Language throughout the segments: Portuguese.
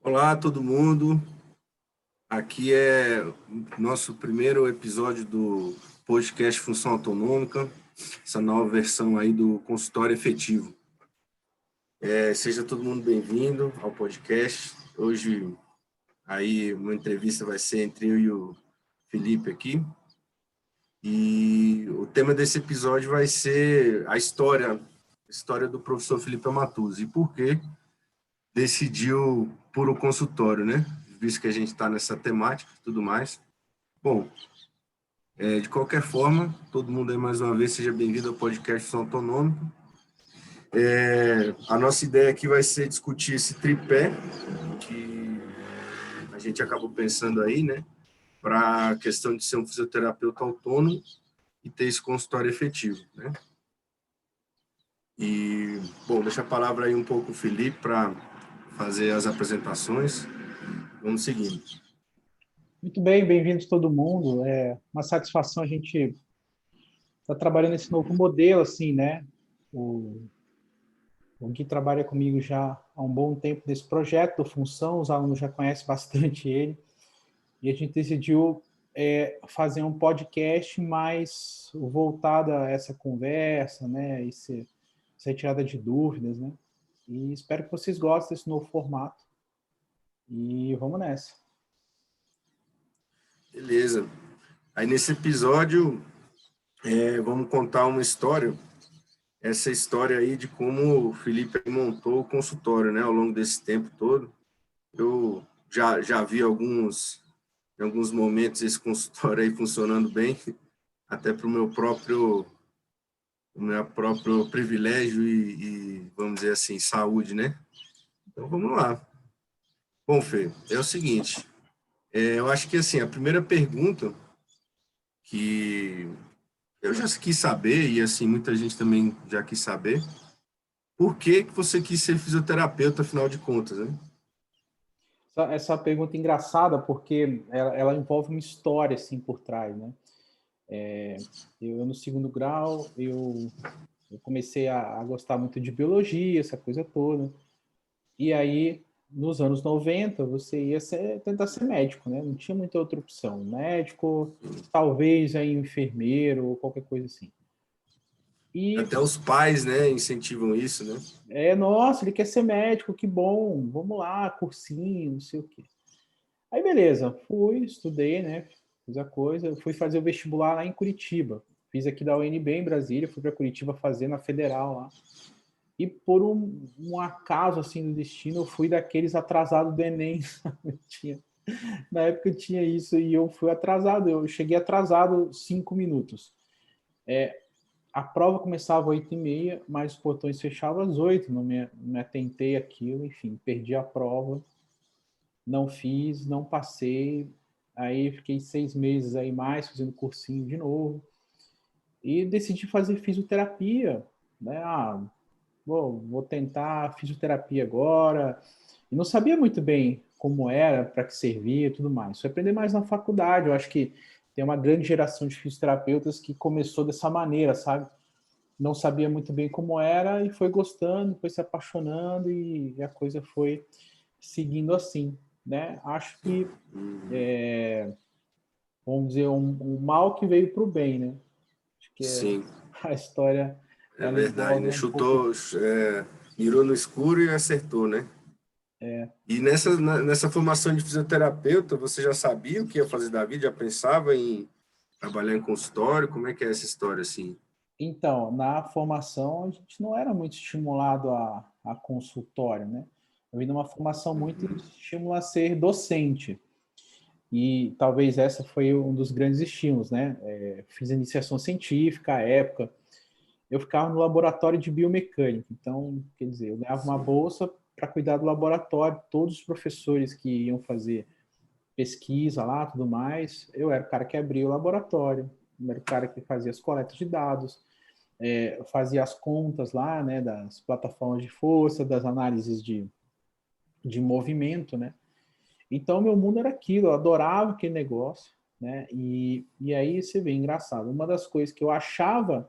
Olá, todo mundo. Aqui é o nosso primeiro episódio do podcast Função Autonômica, essa nova versão aí do consultório efetivo. Seja todo mundo bem-vindo ao podcast. Hoje aí uma entrevista vai ser entre eu e o Felipe aqui. E o tema desse episódio vai ser a história do professor Felipe Amatuzzi. E por que decidiu por o consultório, né? Visto que a gente está nessa temática e tudo mais. Bom, de qualquer forma, todo mundo aí mais uma vez, seja bem-vindo ao podcast Som Autonômico. A nossa ideia aqui vai ser discutir esse tripé que a gente acabou pensando aí, né? Para a questão de ser um fisioterapeuta autônomo e ter esse consultório efetivo, né? E, bom, deixa a palavra aí um pouco o Felipe para fazer as apresentações. Vamos seguindo. Muito bem, bem-vindos todo mundo. É uma satisfação a gente estar trabalhando nesse novo modelo, assim, né? O Gui trabalha comigo já há um bom tempo nesse projeto do Função, os alunos já conhecem bastante ele, e a gente decidiu fazer um podcast mais voltado a essa conversa, né? Essa retirada de dúvidas, né? E espero que vocês gostem desse novo formato. E vamos nessa. Beleza. Aí nesse episódio, vamos contar uma história, essa história aí de como o Felipe montou o consultório, né, ao longo desse tempo todo. Eu já vi em alguns momentos esse consultório aí funcionando bem, até para o meu próprio privilégio vamos dizer assim, saúde, né? Então vamos lá. Bom, Fê, é o seguinte, eu acho que assim, a primeira pergunta que eu já quis saber, e assim, muita gente também já quis saber, por que você quis ser fisioterapeuta, afinal de contas, né? Essa pergunta é engraçada porque ela envolve uma história assim por trás, né? Eu no segundo grau eu comecei a gostar muito de biologia, essa coisa toda. E aí nos anos 90 você ia tentar ser médico, né? Não tinha muita outra opção, médico, talvez aí enfermeiro ou qualquer coisa assim. E Até os pais, né, incentivam isso, né? nossa, ele quer ser médico, que bom, vamos lá, cursinho, não sei o quê. Aí beleza, fui, estudei, né? Fiz a coisa, fui fazer o vestibular lá em Curitiba. Fiz aqui da UNB em Brasília, fui para Curitiba fazer na Federal lá. E por um acaso assim do destino, eu fui daqueles atrasados do Enem. Tinha, na época tinha isso e eu fui atrasado. Eu cheguei atrasado 5 minutos. A prova começava às 8h30, mas os portões fechavam às 8h. Não me atentei àquilo, enfim, perdi a prova. Não fiz, não passei. Aí fiquei 6 meses aí mais fazendo cursinho de novo e decidi fazer fisioterapia, né? Vou tentar fisioterapia agora. E não sabia muito bem como era, para que servia e tudo mais. Fui aprender mais na faculdade. Eu acho que tem uma grande geração de fisioterapeutas que começou dessa maneira, sabe? Não sabia muito bem como era e foi gostando, foi se apaixonando e a coisa foi seguindo assim, né? Acho que vamos dizer, um mal que veio para o bem, né? Acho que Sim, a história é ela verdade, envolve né? um pouco. Mirou no escuro e acertou, né? E nessa formação de fisioterapeuta, você já sabia o que ia fazer da vida? Já pensava em trabalhar em consultório? Como é que é essa história, assim? Então, na formação, a gente não era muito estimulado a consultório, né? Eu vim numa formação muito estímulo a ser docente. E talvez essa foi um dos grandes estímulos, né? Fiz iniciação científica à época. Eu ficava no laboratório de biomecânica. Então, quer dizer, eu ganhava uma Sim, bolsa para cuidar do laboratório. Todos os professores que iam fazer pesquisa lá, tudo mais, eu era o cara que abria o laboratório, eu era o cara que fazia as coletas de dados, fazia as contas lá, né, das plataformas de força, das análises de movimento, né? Então, meu mundo era aquilo, eu adorava aquele negócio, né? E aí você vê, engraçado, uma das coisas que eu achava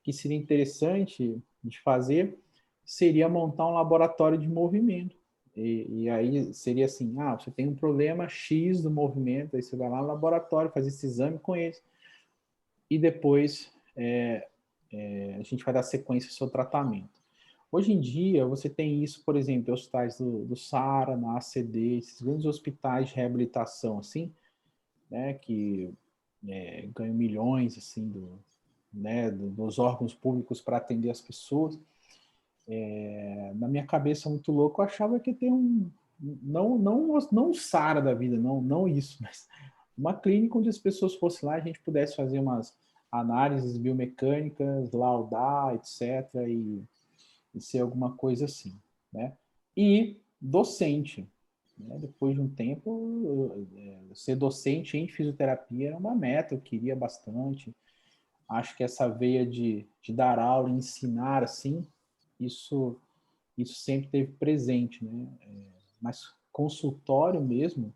que seria interessante de fazer seria montar um laboratório de movimento. E aí seria assim, você tem um problema X do movimento, aí você vai lá no laboratório, faz esse exame com eles, e depois a gente vai dar sequência ao seu tratamento. Hoje em dia, você tem isso, por exemplo, em hospitais do SARA, na ACD, esses grandes hospitais de reabilitação, assim, né, que ganham milhões, assim, dos órgãos públicos para atender as pessoas. Na minha cabeça, muito louco, eu achava que ia ter não um SARA da vida, não isso, mas uma clínica onde as pessoas fossem lá, a gente pudesse fazer umas análises biomecânicas, laudar, etc., e ser alguma coisa assim, né? E docente, né? Depois de um tempo, ser docente em fisioterapia era uma meta, eu queria bastante. Acho que essa veia de dar aula, ensinar, assim, isso sempre teve presente, né? Mas consultório mesmo,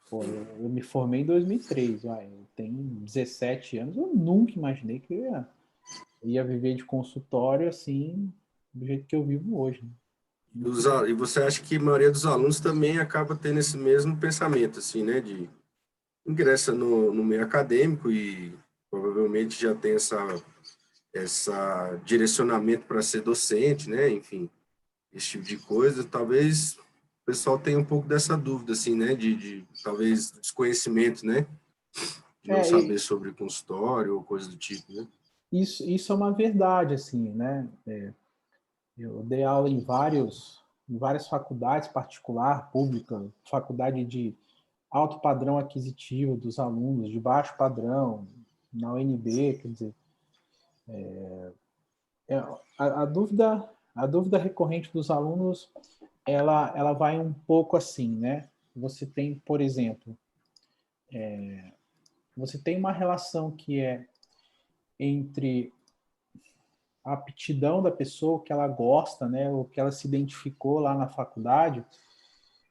pô, eu me formei em 2003, eu tenho 17 anos, eu nunca imaginei que eu ia viver de consultório assim, do jeito que eu vivo hoje, né? E você acha que a maioria dos alunos também acaba tendo esse mesmo pensamento, assim, né? De ingressa no meio acadêmico e provavelmente já tem essa direcionamento para ser docente, né? Enfim, esse tipo de coisa. Talvez o pessoal tenha um pouco dessa dúvida, assim, né? De talvez desconhecimento, né? De não É, saber sobre consultório ou coisa do tipo, né? isso é uma verdade, assim, né? Eu dei aula em várias faculdades particular, pública, faculdade de alto padrão aquisitivo dos alunos, de baixo padrão, na UNB, quer dizer, é, a dúvida recorrente dos alunos, ela vai um pouco assim, né? Você tem, por exemplo, você tem uma relação que é entre a aptidão da pessoa, o que ela gosta, né, o que ela se identificou lá na faculdade.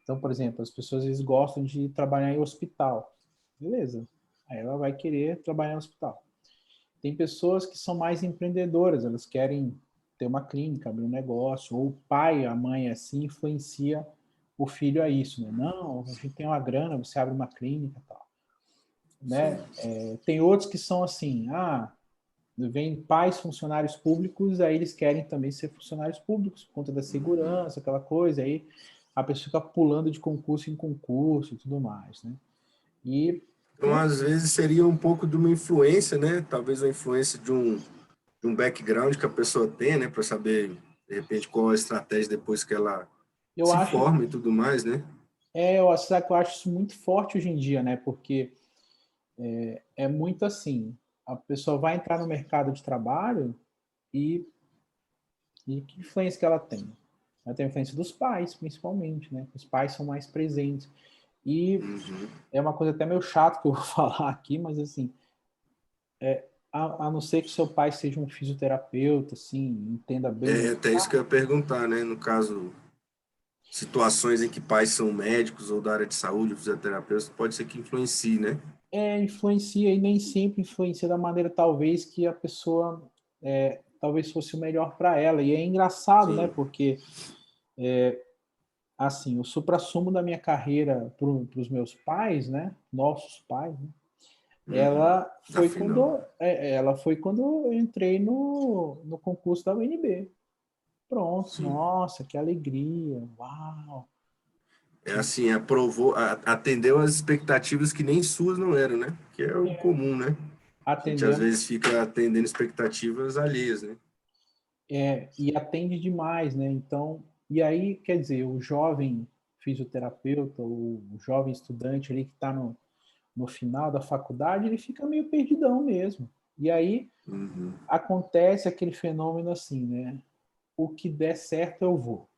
Então, por exemplo, as pessoas às vezes gostam de trabalhar em hospital. Beleza. Aí ela vai querer trabalhar em hospital. Tem pessoas que são mais empreendedoras, elas querem ter uma clínica, abrir um negócio, ou o pai, a mãe assim influencia o filho a isso, né? Não, a gente tem uma grana, você abre uma clínica, tal, Sim. né? Tem outros que são assim, vem pais funcionários públicos, aí eles querem também ser funcionários públicos por conta da segurança, aquela coisa, aí a pessoa fica pulando de concurso em concurso e tudo mais, né? E Então, às vezes, seria um pouco de uma influência, né? Talvez uma influência de um background que a pessoa tem, né? Para saber, de repente, qual a estratégia depois que ela eu se acho, forma e tudo mais, né? eu acho isso muito forte hoje em dia, né? Porque é muito assim, a pessoa vai entrar no mercado de trabalho e, e que influência que ela tem? Ela tem a influência dos pais, principalmente, né? Os pais são mais presentes. E Uhum. é uma coisa até meio chata que eu vou falar aqui, mas assim, a não ser que seu pai seja um fisioterapeuta, assim, entenda bem do É até isso que eu mercado, ia perguntar, né? No caso, situações em que pais são médicos ou da área de saúde, fisioterapeutas, pode ser que influencie, né? influencia e nem sempre influencia da maneira talvez que a pessoa talvez fosse o melhor para ela. E é engraçado, né? Sim. Porque assim, o suprassumo da minha carreira para os meus pais, né? Nossos pais, né? Uhum. Afinal. Ela foi quando eu entrei no concurso da UNB. Pronto, Sim. nossa, que alegria, uau. É assim, atendeu as expectativas que nem suas não eram, né? Que é o comum, né? A gente às Atendeu, vezes fica atendendo expectativas alheias, né? e atende demais, né? Então, e aí, quer dizer, o jovem fisioterapeuta, o jovem estudante ali que está no final da faculdade, ele fica meio perdidão mesmo. E aí Uhum. acontece aquele fenômeno assim, né? O que der certo eu vou.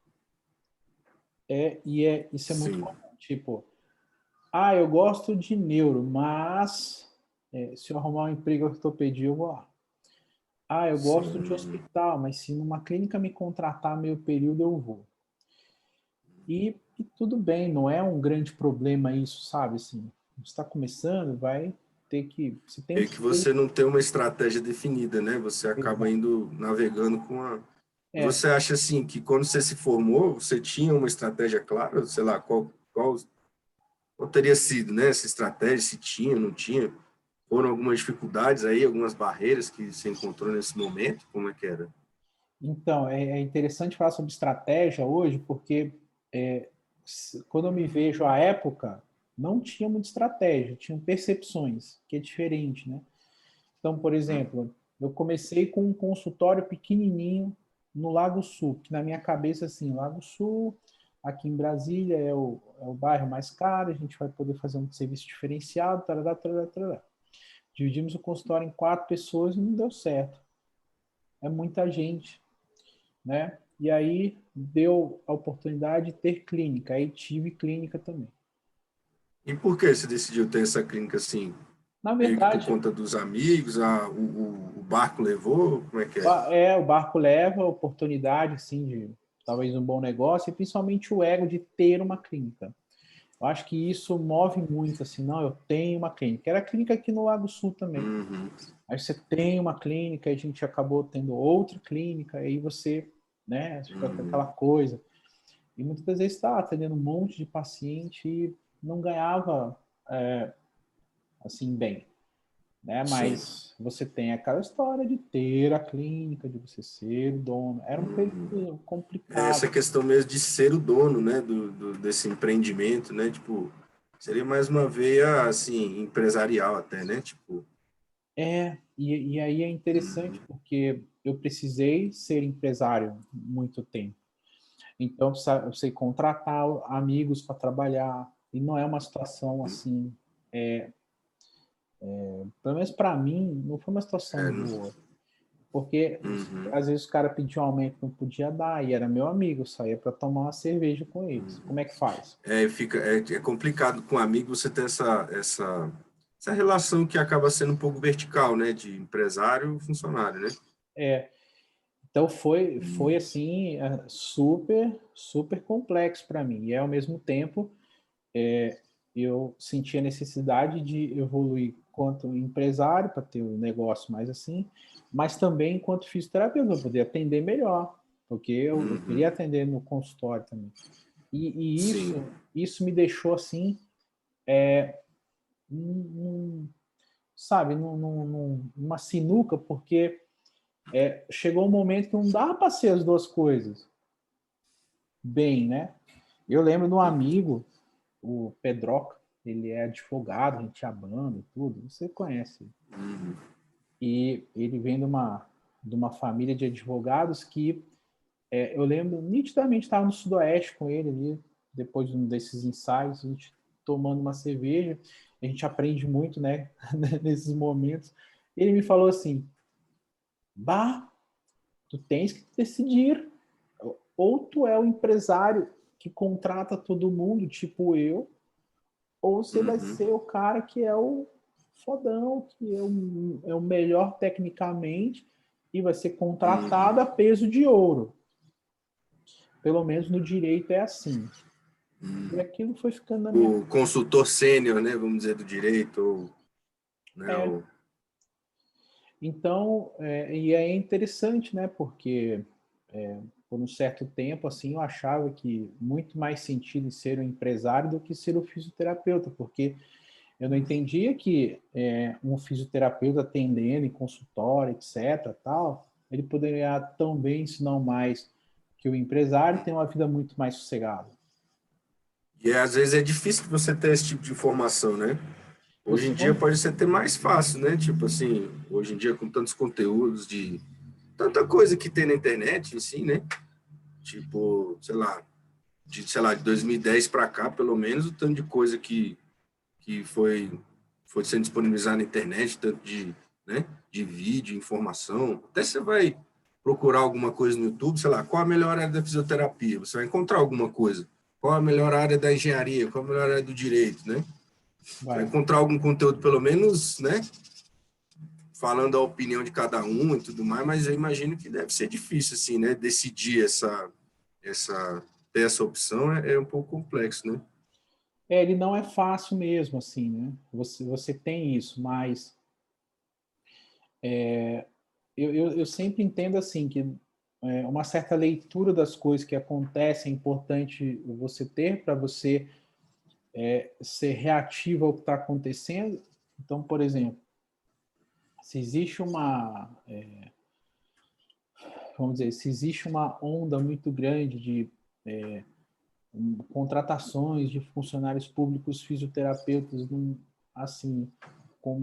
Isso é muito Sim. comum. Tipo, eu gosto de neuro, mas se eu arrumar um emprego em ortopedia, eu vou lá. Eu gosto de Sim. hospital, mas se numa clínica me contratar meio período, eu vou. E tudo bem, não é um grande problema isso, sabe? Assim, você está começando, vai ter que. Você tem É que que ter. você não tem uma estratégia definida, né? Você acaba Exato. indo navegando Você acha assim que quando você se formou, você tinha uma estratégia clara? Sei lá, qual teria sido, né, essa estratégia, se tinha, não tinha? Foram algumas dificuldades aí, algumas barreiras que você encontrou nesse momento? Como é que era? Então, é interessante falar sobre estratégia hoje, porque quando eu me vejo à época, não tinha muita estratégia, tinham percepções, que é diferente, né? Então, por exemplo, eu comecei com um consultório pequenininho no Lago Sul, que na minha cabeça, assim, Lago Sul, aqui em Brasília é o bairro mais caro, a gente vai poder fazer um serviço diferenciado, tarará, tarará, tarará. Dividimos o consultório em 4 pessoas e não deu certo. É muita gente, né? E aí deu a oportunidade de ter clínica, aí tive clínica também. E por que você decidiu ter essa clínica assim? Na Meio que por verdade, conta dos amigos, o barco levou? Como é que é? o barco leva a oportunidade, assim, de talvez um bom negócio, e principalmente o ego de ter uma clínica. Eu acho que isso move muito, assim, não, eu tenho uma clínica. Era a clínica aqui no Lago Sul também. Uhum, Aí você tem uma clínica, a gente acabou tendo outra clínica, aí você, né, fica com uhum. aquela coisa. E muitas das vezes está atendendo um monte de paciente e não ganhava, assim, bem, né? Sim. Mas você tem aquela história de ter a clínica, de você ser o dono. Era um período É essa complicado. questão mesmo de ser o dono, né, desse empreendimento, né, tipo, seria mais uma veia, assim, empresarial até, né, tipo, E aí é interessante uhum, porque eu precisei ser empresário muito tempo. Então, eu sei contratar amigos para trabalhar. E não é uma situação assim, pelo menos para mim, não foi uma situação é, boa. Porque uhum, às vezes o cara pedia um aumento, não podia dar, e era meu amigo, eu saía para tomar uma cerveja com eles. Como é que faz? é complicado com amigo você ter essa relação que acaba sendo um pouco vertical, né, de empresário e funcionário, né? É, então foi assim, super, super complexo para mim. E ao mesmo tempo, eu senti a necessidade de evoluir quanto empresário, para ter um negócio mais assim, mas também enquanto fisioterapeuta, para poder atender melhor, porque eu queria Uhum, atender no consultório também. E sim. isso me deixou assim, sabe, numa sinuca, porque chegou um momento que não dava para ser as duas coisas bem, né? Eu lembro de um amigo, o Pedroca, ele é advogado, a gente tinha banda e tudo, você conhece. Uhum, E ele vem de uma família de advogados que eu lembro nitidamente, estava no Sudoeste com ele ali, depois de um desses ensaios, a gente tomando uma cerveja, a gente aprende muito, né, nesses momentos. Ele me falou assim: Bah, tu tens que decidir. Ou tu é o empresário que contrata todo mundo, tipo eu, ou você vai uhum, ser o cara que é o fodão, que é o melhor tecnicamente e vai ser contratado uhum. a peso de ouro. Pelo menos no direito é assim. E aquilo foi ficando na minha. O consultor sênior, né, vamos dizer, do direito, ou, né, É. Então, e é interessante, né? Porque por um certo tempo, assim, eu achava que muito mais sentido em ser um empresário do que ser um fisioterapeuta, porque eu não entendia que um fisioterapeuta atendendo em consultório, etc., tal, ele poderia tão bem, se não mais, que o empresário tem uma vida muito mais sossegada. e às vezes é difícil você ter esse tipo de informação, né? Hoje Você em dia não. pode ser até mais fácil, né? Tipo assim, hoje em dia com tantos conteúdos de tanta coisa que tem na internet em si, né? Tipo, sei lá, de 2010 para cá, pelo menos, o tanto de coisa que foi sendo disponibilizada na internet, tanto né, de vídeo, informação. Até você vai procurar alguma coisa no YouTube, sei lá, qual a melhor área da fisioterapia? Você vai encontrar alguma coisa. Qual a melhor área da engenharia? Qual a melhor área do direito, né? Você vai Vai. encontrar algum conteúdo, pelo menos, né, falando a opinião de cada um e tudo mais, mas eu imagino que deve ser difícil, assim, né, decidir ter essa opção é um pouco complexo, né? Ele não é fácil mesmo, assim, né? Você tem isso, mas eu sempre entendo assim que uma certa leitura das coisas que acontecem é importante você ter para você ser reativo ao que está acontecendo. Então, por exemplo, se existe vamos dizer, se existe uma onda muito grande de contratações de funcionários públicos fisioterapeutas, assim, com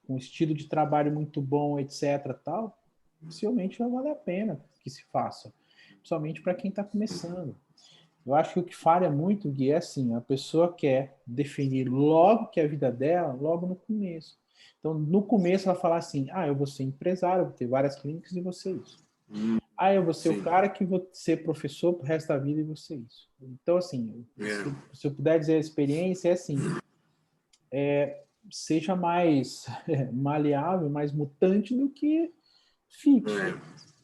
um estilo de trabalho muito bom, etc., tal, possivelmente vai valer a pena que se faça, principalmente para quem está começando. Eu acho que o que falha muito, Gui, é assim, a pessoa quer definir logo que é a vida dela, logo no começo. Então, no começo, ela fala assim, eu vou ser empresário, vou ter várias clínicas e vou ser isso. Eu vou ser o cara que vou ser professor pro resto da vida e vou ser isso. Então, assim, se eu puder dizer a experiência, é assim, seja mais maleável, mais mutante do que fixo.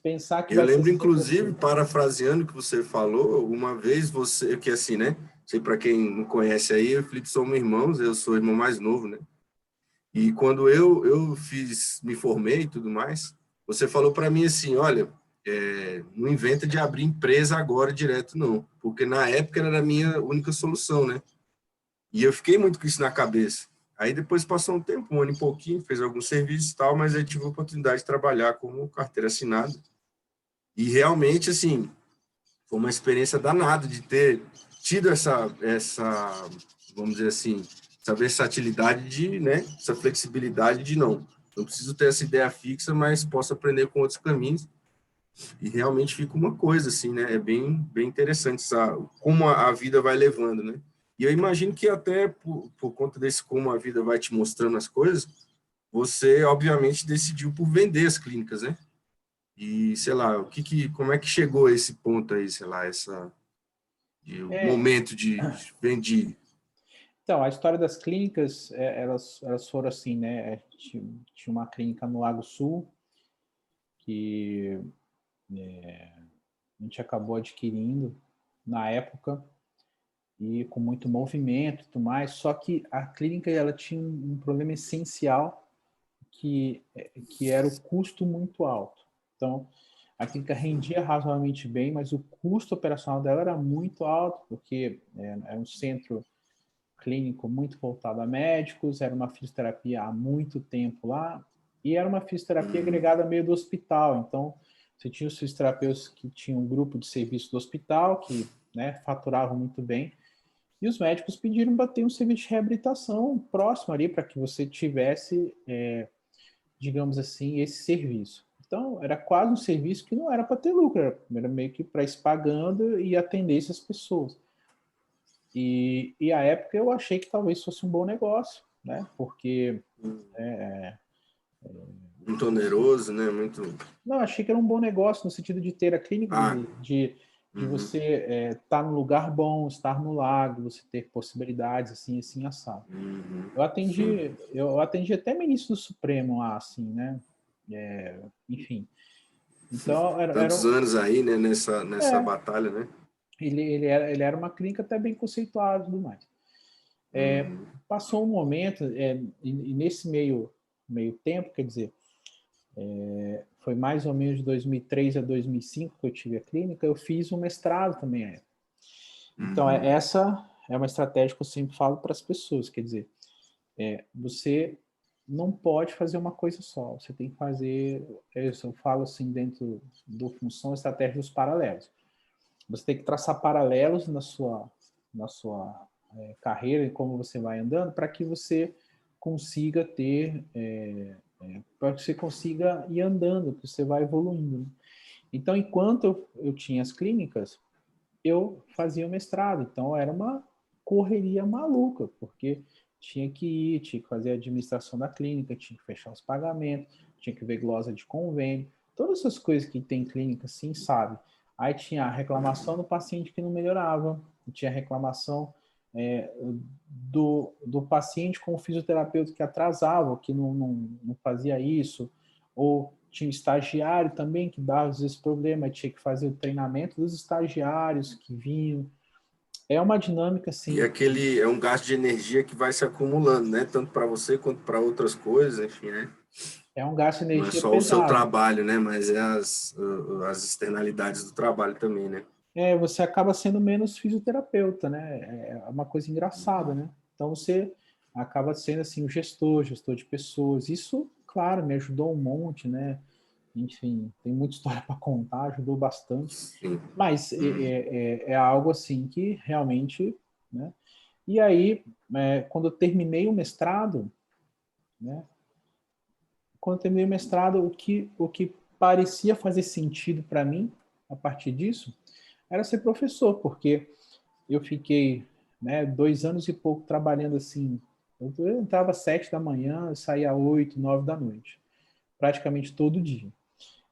Pensar que Eu vai ser lembro, sempre inclusive, assim. parafraseando o que você falou, uma vez você, que assim, né? Sei para quem não conhece aí, eu e o Felipe somos irmãos, eu sou o irmão mais novo, né? E quando eu me formei e tudo mais, você falou para mim assim, olha, não inventa de abrir empresa agora direto, não, porque na época era a minha única solução, né? E eu fiquei muito com isso na cabeça. Aí depois passou um tempo, um ano e pouquinho, fez alguns serviços e tal, mas aí tive a oportunidade de trabalhar como carteira assinada. E realmente, assim, foi uma experiência danada de ter tido vamos dizer assim, essa versatilidade de, né, essa flexibilidade de não preciso ter essa ideia fixa, mas posso aprender com outros caminhos. E realmente fica uma coisa assim, né? É bem interessante como a vida vai levando, né? E eu imagino que até por conta desse como a vida vai te mostrando as coisas, você obviamente decidiu por vender as clínicas, né? E sei lá, como é que chegou a esse ponto aí, sei lá, o momento de vender? Então, a história das clínicas, elas foram assim, né? Tinha uma clínica no Lago Sul que a gente acabou adquirindo na época e com muito movimento e tudo mais, só que a clínica ela tinha um problema essencial que era o custo muito alto. Então, a clínica rendia razoavelmente bem, mas o custo operacional dela era muito alto, porque era um centro clínico muito voltado a médicos, era uma fisioterapia há muito tempo lá, e era uma fisioterapia agregada meio do hospital. Então, você tinha os fisioterapeutas que tinham um grupo de serviço do hospital, que faturavam muito bem, e os médicos pediram para ter um serviço de reabilitação próximo ali, para que você tivesse, digamos assim, esse serviço. Então, era quase um serviço que não era para ter lucro, era meio que para ir pagando e atender essas pessoas. E à época eu achei que talvez fosse um bom negócio, né? Porque muito oneroso, né? Muito. não, achei que era um bom negócio no sentido de ter a clínica, de você estar no lugar bom, estar no lago, você ter possibilidades assim, assim assado. Eu atendi até ministro do Supremo lá, assim, né? Enfim. Então Tantos anos aí, né? Nessa é, batalha, né? ele era uma clínica até bem conceituada e tudo mais. Passou um momento, e nesse meio tempo, quer dizer, foi mais ou menos de 2003 a 2005 que eu tive a clínica, eu fiz um mestrado também. Então, essa é uma estratégia que eu sempre falo para as pessoas, quer dizer, você não pode fazer uma coisa só, você tem que fazer, eu falo assim dentro do função estratégia dos paralelos. Você tem que traçar paralelos na sua carreira e como você vai andando para que você consiga ter para que você consiga ir andando, que você vai evoluindo. Né? Então, enquanto eu tinha as clínicas, eu fazia o mestrado. Então, era uma correria maluca, porque tinha que ir, tinha que fazer a administração da clínica, tinha que fechar os pagamentos, tinha que ver glosa de convênio, todas essas coisas que tem clínica, sim, sabe? Aí tinha a reclamação do paciente que não melhorava, tinha a reclamação do paciente com o fisioterapeuta que atrasava, que não fazia isso, ou tinha um estagiário também que dava às vezes problema, tinha que fazer o treinamento dos estagiários que vinham. É uma dinâmica E assim. aquele é um gasto de energia que vai se acumulando, né? Tanto para você quanto para outras coisas, enfim, né? É um gasto de Não é energia só o seu pesado. trabalho, né? Mas é as externalidades do trabalho também, né? Você acaba sendo menos fisioterapeuta, né? É uma coisa engraçada, né? Então você acaba sendo assim o gestor de pessoas. Isso, claro, me ajudou um monte, né? Enfim, tem muita história para contar, ajudou bastante. Sim. Mas é algo assim que realmente, né? E aí, quando eu terminei o mestrado, né? Quando eu terminei o mestrado, o que parecia fazer sentido para mim a partir disso era ser professor, porque eu fiquei, né, 2 anos e pouco trabalhando assim. Eu entrava às 7 da manhã, eu saía às 8, 9 da noite, praticamente todo dia.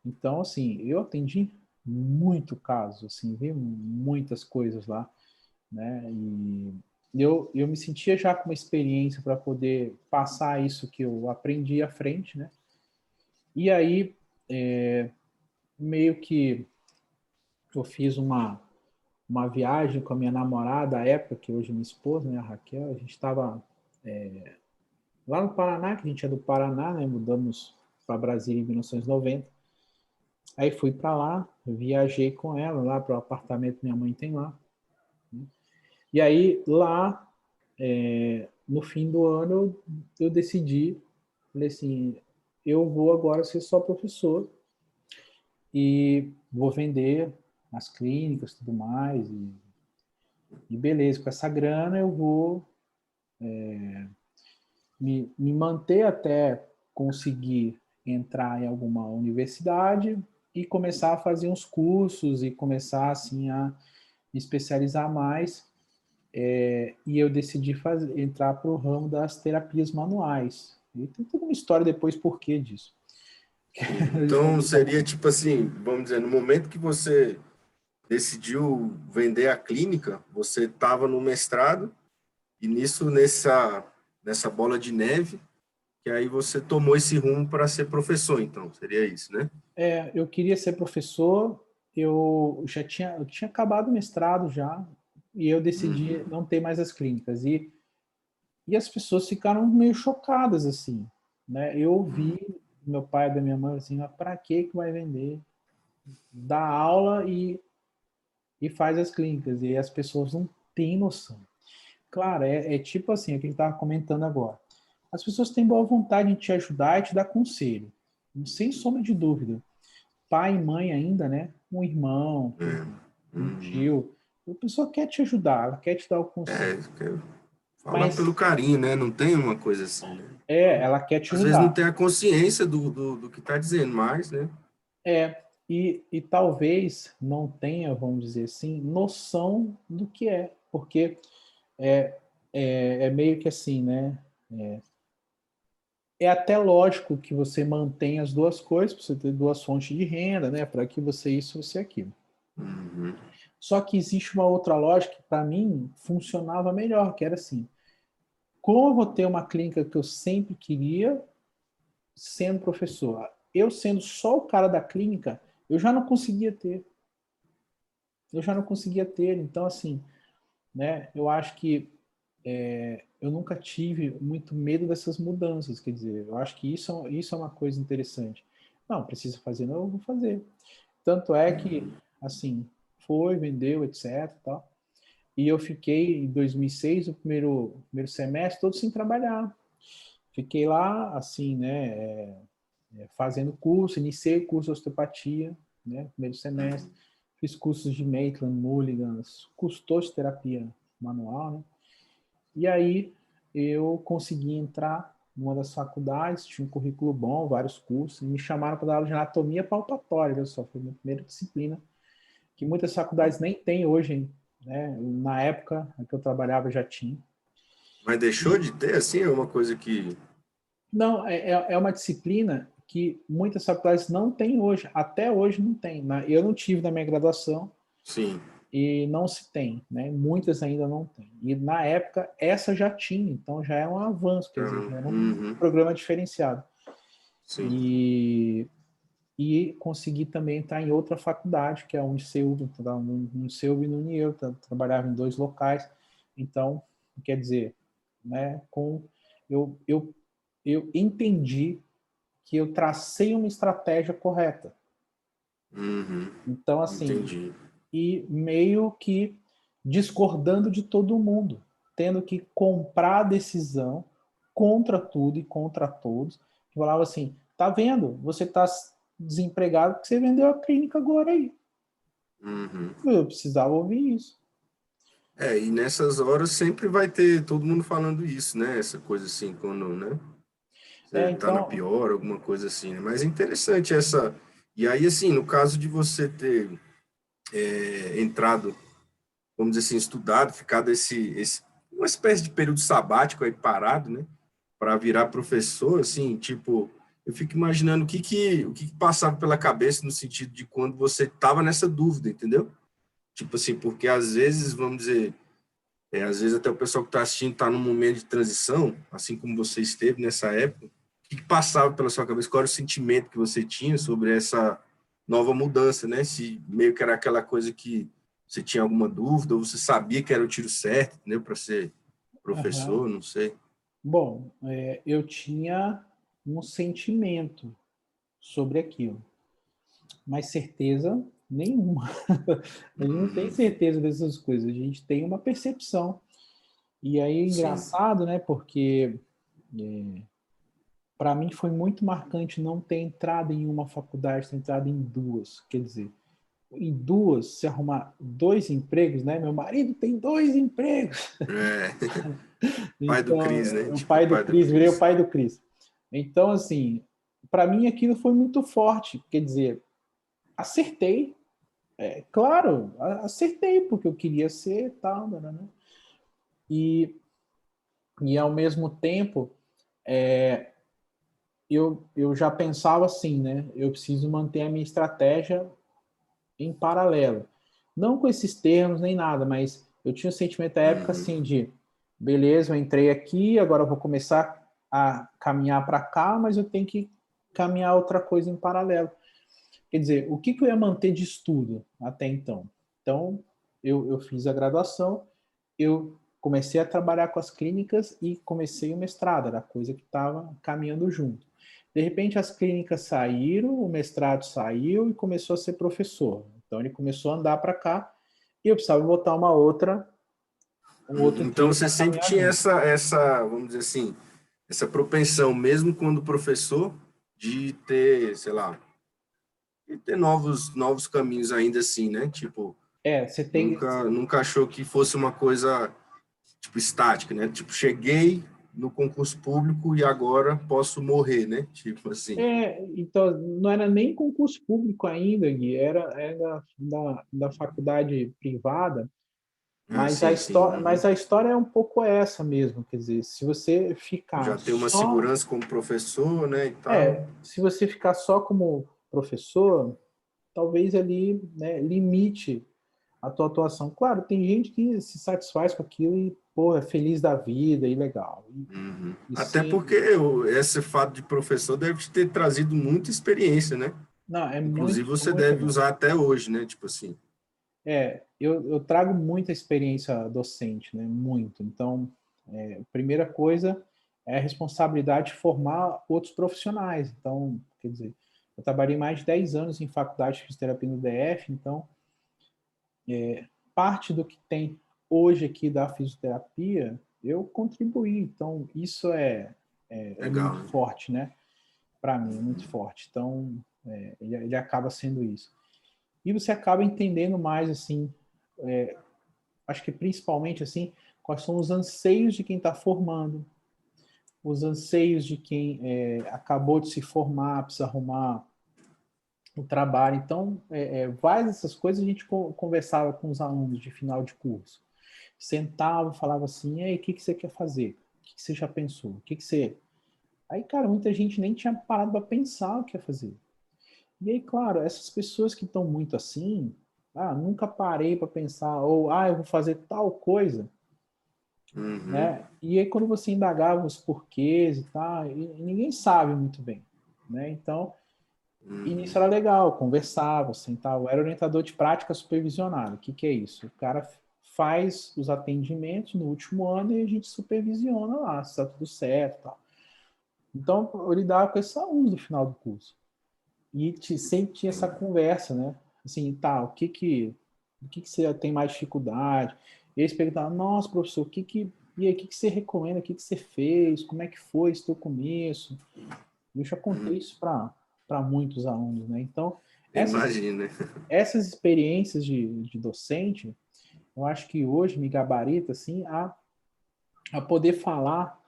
Então, assim, eu atendi muito caso, assim, vi muitas coisas lá, né? E eu me sentia já com uma experiência para poder passar isso que eu aprendi à frente, né? E aí, meio que eu fiz uma viagem com a minha namorada, à época, que hoje é minha esposa, né, a Raquel. A gente estava lá no Paraná, que a gente é do Paraná, né, mudamos para Brasília em 1990. Aí fui para lá, viajei com ela lá para o apartamento que minha mãe tem lá. Né? E aí lá, no fim do ano, eu decidi, falei assim, eu vou agora ser só professor e vou vender as clínicas, tudo mais, e beleza, com essa grana eu vou me manter até conseguir entrar em alguma universidade e começar a fazer uns cursos e começar assim a me especializar mais. E eu decidi entrar para o ramo das terapias manuais. E tem toda uma história depois por que disso. Sim. Então, seria tipo assim, vamos dizer, no momento que você decidiu vender a clínica, você estava no mestrado e nessa bola de neve, que aí você tomou esse rumo para ser professor, então, seria isso, né? Eu queria ser professor, eu tinha acabado o mestrado já, e eu decidi Uhum. não ter mais as clínicas. E as pessoas ficaram meio chocadas, assim, né? Eu ouvi meu pai e da minha mãe assim, mas para que vai vender? Dá aula e faz as clínicas. E as pessoas não têm noção. Claro, é tipo assim, é o que a gente estava comentando agora. As pessoas têm boa vontade de te ajudar e te dar conselho. Sem sombra de dúvida. Pai e mãe ainda, né? Um irmão, um Uhum. tio. A pessoa quer te ajudar, ela quer te dar o conselho. É, falar pelo Mas carinho, né? Não tem uma coisa assim, né? ela quer te Às vezes não ajudar. tem a consciência do que está dizendo, mas, né? E talvez não tenha, vamos dizer assim, noção do que é, porque é, é meio que assim, né? É até lógico que você mantenha as duas coisas, para você ter duas fontes de renda, né? Para que você isso, você aquilo. Uhum. Só que existe uma outra lógica que, para mim, funcionava melhor, que era assim: como eu vou ter uma clínica que eu sempre queria, sendo professor? Eu sendo só o cara da clínica, eu já não conseguia ter. Eu já não conseguia ter. Então, assim, né? Eu acho que eu nunca tive muito medo dessas mudanças. Quer dizer, eu acho que isso é uma coisa interessante. Não, precisa fazer, não, eu vou fazer. Tanto é que, assim, foi, vendeu, etc. Tal. E eu fiquei, em 2006, o primeiro semestre, todo sem trabalhar. Fiquei lá, assim, né, fazendo curso, iniciei o curso de osteopatia, né, primeiro semestre. Fiz cursos de Maitland, Mulligan, cursos de terapia manual, né? E aí eu consegui entrar numa das faculdades, tinha um currículo bom, vários cursos, e me chamaram para dar aula de anatomia palpatória, olha só, foi a minha primeira disciplina, que muitas faculdades nem têm hoje, né? Na época que eu trabalhava já tinha. Mas deixou de ter, assim, é uma coisa que... Não, é uma disciplina que muitas faculdades não têm hoje, até hoje não tem. Eu não tive na minha graduação, Sim. e não se tem, né? Muitas ainda não têm. E na época essa já tinha, então já era um avanço, quer dizer, já era um Uhum. programa diferenciado. Sim. E consegui também estar em outra faculdade, que é a Uniceub, no Uniceub e no Unieu, trabalhava em dois locais. Então, quer dizer, né, eu entendi que eu tracei uma estratégia correta. Uhum. Então, assim, Entendi. e meio que discordando de todo mundo, tendo que comprar a decisão contra tudo e contra todos. Falava assim, tá vendo? Você tá desempregado porque você vendeu a clínica agora aí. Uhum. Eu precisava ouvir isso. E nessas horas sempre vai ter todo mundo falando isso, né? Essa coisa assim, quando, né? Você tá na Então, pior, alguma coisa assim, né? Mas é interessante essa. E aí, assim, no caso de você ter entrado, vamos dizer assim, estudado, ficado uma espécie de período sabático aí parado, né? Para virar professor, assim, tipo, eu fico imaginando o que passava pela cabeça no sentido de quando você estava nessa dúvida, entendeu? Tipo assim, porque às vezes, vamos dizer, às vezes até o pessoal que está assistindo está num momento de transição, assim como você esteve nessa época. O que passava pela sua cabeça? Qual era o sentimento que você tinha sobre essa nova mudança, né? Se meio que era aquela coisa que você tinha alguma dúvida, ou você sabia que era o tiro certo, né, para ser aham. professor, não sei. Bom, eu tinha um sentimento sobre aquilo, mas certeza nenhuma. A gente não tem Uhum, certeza dessas coisas, a gente tem uma percepção. E aí é sim. engraçado, né? Porque para mim foi muito marcante não ter entrado em uma faculdade, ter entrado em duas. Quer dizer, em duas, se arrumar dois empregos, né? Meu marido tem dois empregos. É, pai do Então, Cris, né? o Tipo, pai do pai do Cris, virei o Cris. pai do Cris. Então, assim, para mim aquilo foi muito forte. Quer dizer, acertei. Claro, acertei, porque eu queria ser tal, né? E, e ao mesmo tempo, eu já pensava assim, né? Eu preciso manter a minha estratégia em paralelo. Não com esses termos nem nada, mas eu tinha um sentimento da época Uhum, assim de, beleza, eu entrei aqui, agora eu vou começar a caminhar para cá, mas eu tenho que caminhar outra coisa em paralelo. Quer dizer, o que eu ia manter de estudo até então? Então, eu fiz a graduação, eu comecei a trabalhar com as clínicas e comecei o mestrado, era a coisa que estava caminhando junto. De repente, as clínicas saíram, o mestrado saiu e começou a ser professor. Então, ele começou a andar para cá e eu precisava botar um outro Então trilho você para sempre caminhar tinha junto. essa, vamos dizer assim, essa propensão, mesmo quando professor, de ter, sei lá, de ter novos caminhos ainda assim, né? Tipo, Você tem. nunca achou que fosse uma coisa, tipo, estática, né? Tipo, cheguei no concurso público e agora posso morrer, né? Tipo assim. Então, não era nem concurso público ainda, Gui, era da faculdade privada. Ah, sim, sim. Mas Uhum. a história é um pouco essa mesmo, quer dizer, se você ficar Já tem uma só, segurança como professor, né, e tal. se você ficar só como professor, talvez ali, né, limite a tua atuação. Claro, tem gente que se satisfaz com aquilo e, pô, é feliz da vida e legal. Uhum. E Até sim, porque esse fato de professor deve te ter trazido muita experiência, né? não, é Inclusive você muito deve bom. usar até hoje, né? Tipo assim. Eu trago muita experiência docente, né? Muito. Então, a primeira coisa é a responsabilidade de formar outros profissionais. Então, quer dizer, eu trabalhei mais de 10 anos em faculdade de fisioterapia no DF, então, parte do que tem hoje aqui da fisioterapia, eu contribuí. Então, isso é Legal, muito né? forte, né? Para mim, é muito forte. Então, ele acaba sendo isso. E você acaba entendendo mais, assim, acho que principalmente assim, quais são os anseios de quem está formando, os anseios de quem acabou de se formar, precisa arrumar o trabalho. Então, várias dessas coisas a gente conversava com os alunos de final de curso. Sentava, falava assim, e aí, o que você quer fazer? O que você já pensou? O que você... Aí, cara, muita gente nem tinha parado para pensar o que ia fazer. E aí, claro, essas pessoas que estão muito assim, nunca parei para pensar, ou, eu vou fazer tal coisa, Uhum. né? E aí quando você indagava os porquês e tal, e ninguém sabe muito bem, né? Então, e nisso Uhum. era legal, conversava, sentava, era orientador de prática supervisionada. O que é isso? O cara faz os atendimentos no último ano e a gente supervisiona lá, se está tudo certo, tal. Então, eu lidava com esses alunos no final do curso. E sempre tinha essa conversa, né? Assim, tá, o que você tem mais dificuldade? E eles perguntavam, nossa, professor, e aí, o que você recomenda? O que você fez? Como é que foi esse teu começo? E eu já contei isso para muitos alunos, né? Então, essas, Imagina. essas experiências de docente, eu acho que hoje me gabarita, assim, a poder falar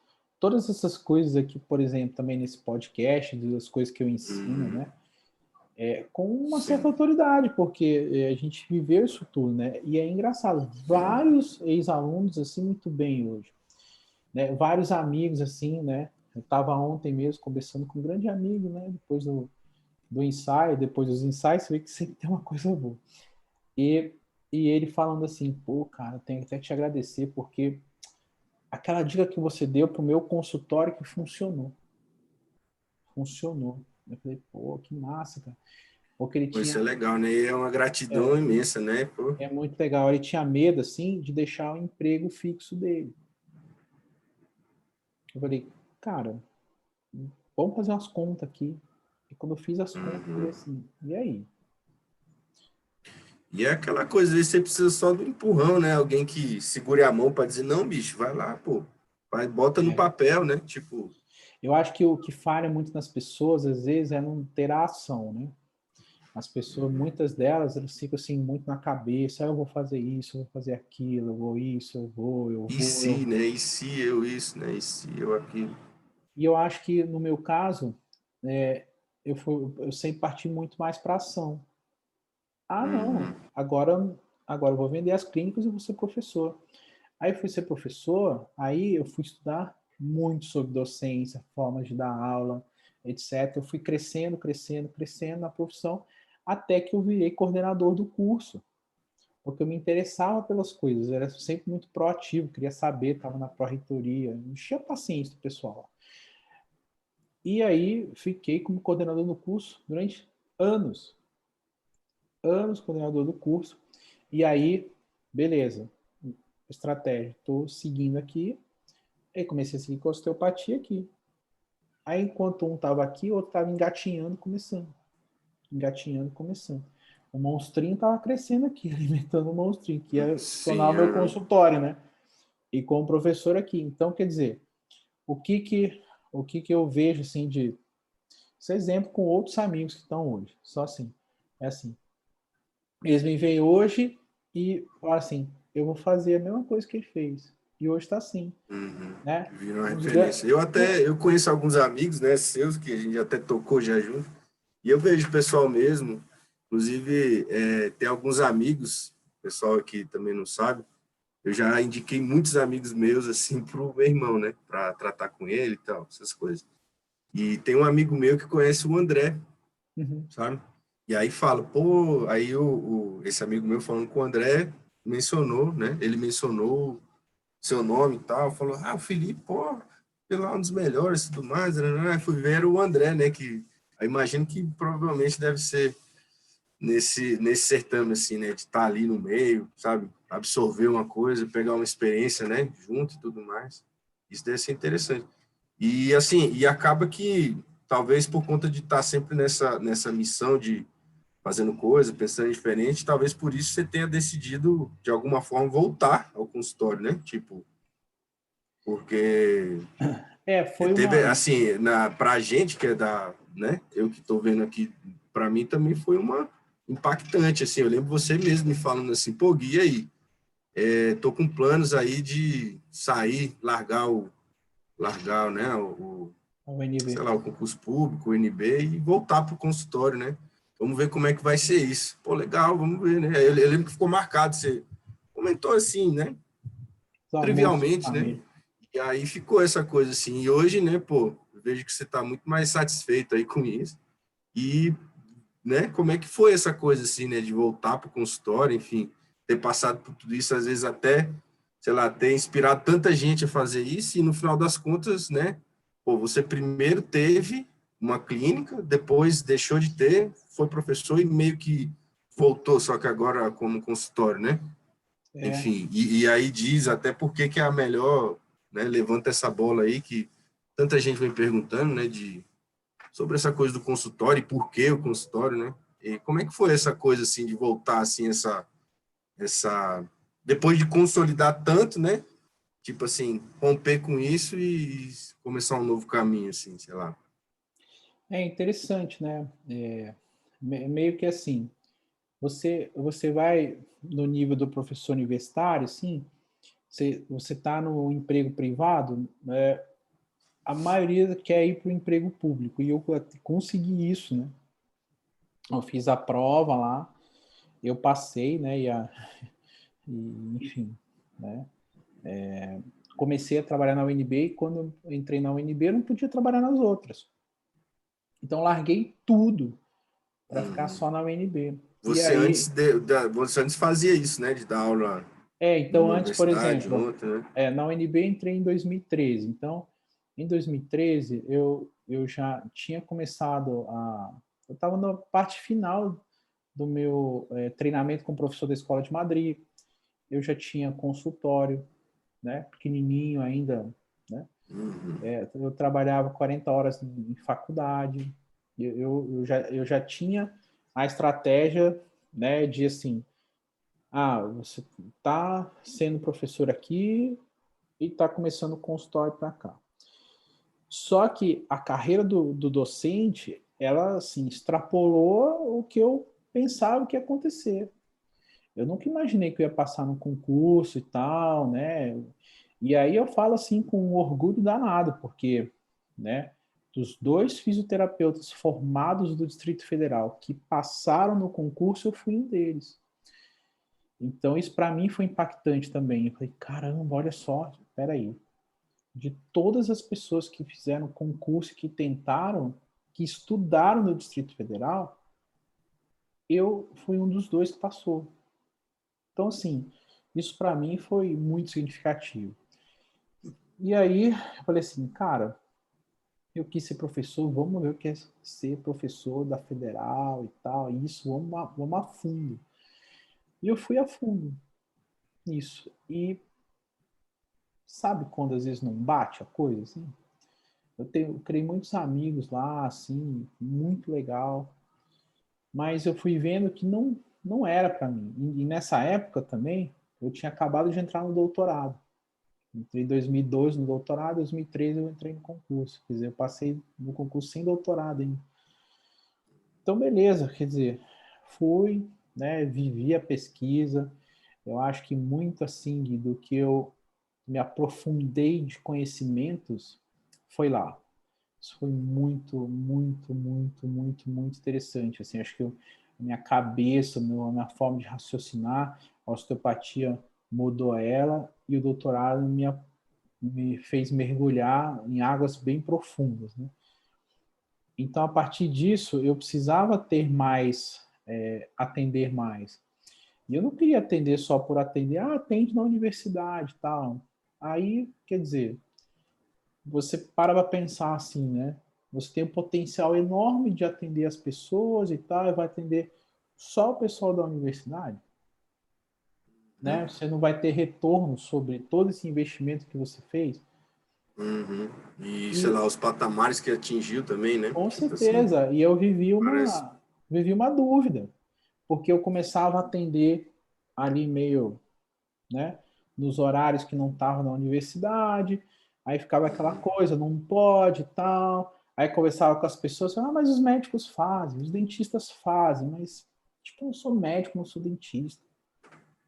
todas essas coisas aqui, por exemplo, também nesse podcast, das coisas que eu ensino, né? Com uma certa Sim, autoridade, porque a gente viveu isso tudo, né? E é engraçado, sim. vários ex-alunos, assim, muito bem hoje, né? Vários amigos, assim, né? Eu estava ontem mesmo conversando com um grande amigo, né? Depois do ensaio, depois dos ensaios, você vê que sempre tem uma coisa boa. E, e ele falando assim, pô, cara, tenho até que te agradecer, porque aquela dica que você deu para o meu consultório que funcionou. Funcionou. Eu falei, pô, que massa, cara. Porque ele Pô, isso é tinha. legal, né? E é uma gratidão É, imensa, né? Pô, é muito legal. Ele tinha medo, assim, de deixar o emprego fixo dele. Eu falei, cara, vamos fazer umas contas aqui. E quando eu fiz as contas, eu falei assim, e aí? e é aquela coisa, às vezes você precisa só do empurrão, né? Alguém que segure a mão para dizer, não, bicho, vai lá, pô. Vai, bota no É, papel, né? Tipo, eu acho que o que falha muito nas pessoas, às vezes, é não ter a ação, né? As pessoas, muitas delas, elas ficam assim muito na cabeça, eu vou fazer isso, eu vou fazer aquilo, eu vou isso, e eu se, né? vou. E se eu isso, né? E se eu aquilo. E eu acho que no meu caso, eu sempre parti muito mais para ação. Ah, não, Uhum. agora eu vou vender as clínicas e vou ser professor. Aí eu fui ser professor, aí eu fui estudar muito sobre docência, formas de dar aula, etc. Eu fui crescendo, crescendo, crescendo na profissão, até que eu virei coordenador do curso, porque eu me interessava pelas coisas, eu era sempre muito proativo, queria saber, estava na pró-reitoria, enchia a paciência do pessoal. E aí fiquei como coordenador do curso durante anos, anos coordenador do curso. E aí, beleza, estratégia, estou seguindo aqui. Aí comecei a seguir com a osteopatia aqui. Aí enquanto um estava aqui, o outro estava engatinhando, começando. Engatinhando, começando. O monstrinho estava crescendo aqui, alimentando o monstrinho, que ia se tornar o Sim, meu aham. consultório, né? E com o professor aqui. Então, quer dizer, o que que, o que que eu vejo, assim, de... Esse exemplo com outros amigos que estão hoje. Só assim. É assim. Eles me veem hoje e falam assim, eu vou fazer a mesma coisa que ele fez. E hoje está assim, Uhum. né? Virou uma Um dos referência. Eu um, até, eu conheço alguns amigos, né, seus, que a gente até tocou já junto, e eu vejo o pessoal mesmo, inclusive, tem alguns amigos, pessoal aqui também não sabe, eu já indiquei muitos amigos meus, assim, pro meu irmão, né, para tratar com ele e tal, essas coisas. E tem um amigo meu que conhece o André, uhum. sabe? E aí fala, pô, aí esse amigo meu falando com o André mencionou, né? Ele mencionou seu nome e tal, falou, ah, o Felipe, pô, ele é um dos melhores e tudo mais, né? Aí fui ver era o André, né? Que eu imagino que provavelmente deve ser nesse certame, assim, né? De estar ali no meio, sabe? Absorver uma coisa, pegar uma experiência, né? Junto e tudo mais. Isso deve ser interessante. E assim, e acaba que talvez por conta de estar sempre nessa missão de fazendo coisa, pensando diferente, talvez por isso você tenha decidido de alguma forma voltar ao consultório, né? Tipo, porque Foi teve uma. assim, pra gente que é da, né? Eu que estou vendo aqui, para mim também foi uma impactante assim. Eu lembro você mesmo me falando assim, pô, Gui, aí, tô com planos aí de sair, largar, né, A UNB. sei lá, o concurso público, o NB, e voltar para o consultório, né? Vamos ver como é que vai ser isso. Pô, legal, vamos ver, né? Eu lembro que ficou marcado, você comentou assim, né? Os almoços de Trivialmente, né? família. E aí ficou essa coisa assim. E hoje, né, pô, eu vejo que você está muito mais satisfeito aí com isso. E, né, como é que foi essa coisa assim, né, de voltar para o consultório, enfim, ter passado por tudo isso, às vezes até, sei lá, ter inspirado tanta gente a fazer isso e no final das contas, né, pô, você primeiro teve uma clínica, depois deixou de ter, foi professor e meio que voltou, só que agora como consultório, né? É, Enfim, e aí diz até por que é a melhor, né? Levanta essa bola aí que tanta gente vem perguntando, né, sobre essa coisa do consultório e por que o consultório, né? E como é que foi essa coisa, assim, de voltar, assim, depois de consolidar tanto, né? Tipo assim, romper com isso e começar um novo caminho, assim, sei lá. É interessante, né? Meio que assim, você vai no nível do professor universitário, assim, você está no emprego privado, né? A maioria quer ir para o emprego público, e eu consegui isso, né? Eu fiz a prova lá, eu passei, né? Enfim, né? Comecei a trabalhar na UNB e quando eu entrei na UNB eu não podia trabalhar nas outras. Então larguei tudo para ficar Uhum. só na UNB. E Você aí, você antes fazia isso, né? De dar aula numa então antes, por universidade, exemplo, outra, né? na UNB eu entrei em 2013. Então, em 2013 eu já tinha começado eu estava na parte final do meu treinamento com o professor da Escola de Madrid. Eu já tinha consultório, né? Pequenininho ainda, né? Uhum. Eu trabalhava 40 horas em faculdade, eu já tinha a estratégia, né, de assim, você está sendo professor aqui e está começando o consultório para cá. Só que a carreira do docente, ela assim, extrapolou o que eu pensava que ia acontecer. Eu nunca imaginei que eu ia passar no concurso e tal, né? E aí eu falo assim com um orgulho danado, porque, né, dos dois fisioterapeutas formados do Distrito Federal que passaram no concurso, eu fui um deles. Então isso para mim foi impactante também. Eu falei, caramba, olha só, espera aí. De todas as pessoas que fizeram concurso, que tentaram, que estudaram no Distrito Federal, eu fui um dos dois que passou. Então, assim, isso para mim foi muito significativo. E aí, eu falei assim, cara, eu quis ser professor, vamos ver o que é ser professor da Federal e tal, isso, vamos a fundo. E eu fui a fundo nisso. E sabe quando às vezes não bate a coisa, assim? Eu criei muitos amigos lá, assim, muito legal, mas eu fui vendo que não era para mim. E nessa época também, eu tinha acabado de entrar no doutorado. Entrei em 2002 no doutorado, em 2013 eu entrei no concurso. Quer dizer, eu passei no concurso sem doutorado ainda. Então, beleza, quer dizer, fui, né, vivi a pesquisa. Eu acho que muito assim do que eu me aprofundei de conhecimentos foi lá. Isso foi muito, muito, muito, muito, muito interessante. Assim, acho que a minha cabeça, a minha forma de raciocinar, a osteopatia mudou ela e o doutorado me fez mergulhar em águas bem profundas, né? Então, a partir disso, eu precisava ter mais, atender mais. E eu não queria atender só por atender, atende na universidade e tal. Aí, quer dizer, você para pensar assim, né? Você tem um potencial enorme de atender as pessoas e tal, e vai atender só o pessoal da universidade, né? Você não vai ter retorno sobre todo esse investimento que você fez. Uhum. E, sei E lá, os patamares que atingiu também, né? com Tipo assim, certeza, e eu parece. vivi uma dúvida, porque eu começava a atender ali meio, né, nos horários que não estavam na universidade, aí ficava aquela coisa, não pode e tal. Aí conversava com as pessoas, mas os médicos fazem, os dentistas fazem, mas tipo, eu não sou médico, não sou dentista.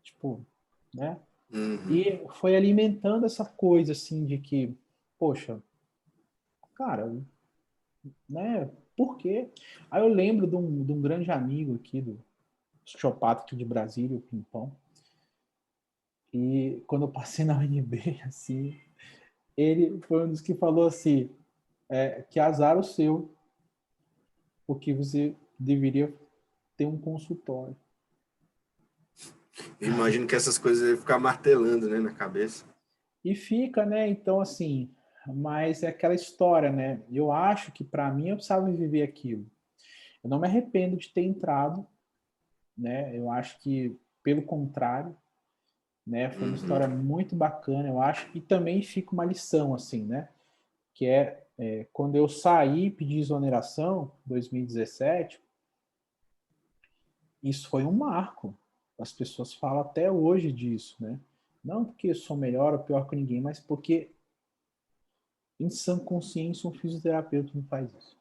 Tipo, né? Uhum. E foi alimentando essa coisa assim de que, poxa, cara, né? Por quê? Aí eu lembro de um grande amigo aqui, do osteopata aqui de Brasília, o Pimpão, e quando eu passei na UNB, assim, ele foi um dos que falou assim, que azar o seu, porque você deveria ter um consultório. Eu imagino que essas coisas iam ficar martelando, né, na cabeça. E fica, né? Então, assim, mas é aquela história, né? Eu acho que para mim eu precisava viver aquilo. Eu não me arrependo de ter entrado, né? Eu acho que, pelo contrário, né? Foi uma Uhum. história muito bacana, eu acho, e também fica uma lição, assim, né? que quando eu saí e pedi exoneração, em 2017, isso foi um marco. As pessoas falam até hoje disso, né? Não porque eu sou melhor ou pior que ninguém, mas porque, em sã consciência, um fisioterapeuta não faz isso.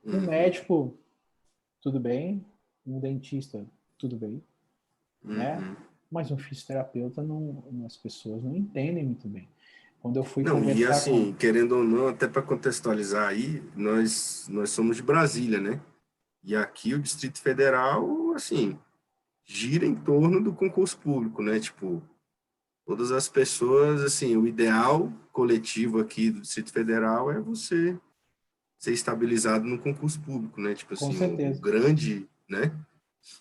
Um médico, tudo bem. Um dentista, tudo bem, né? Mas um fisioterapeuta, as pessoas não entendem muito bem. Quando eu fui Não, e conversar com... assim, querendo ou não, até para contextualizar aí, nós somos de Brasília, né? E aqui o Distrito Federal, assim, gira em torno do concurso público, né? Tipo, todas as pessoas, assim, o ideal coletivo aqui do Distrito Federal é você ser estabilizado no concurso público, né? Tipo Com assim, o certeza. grande, né?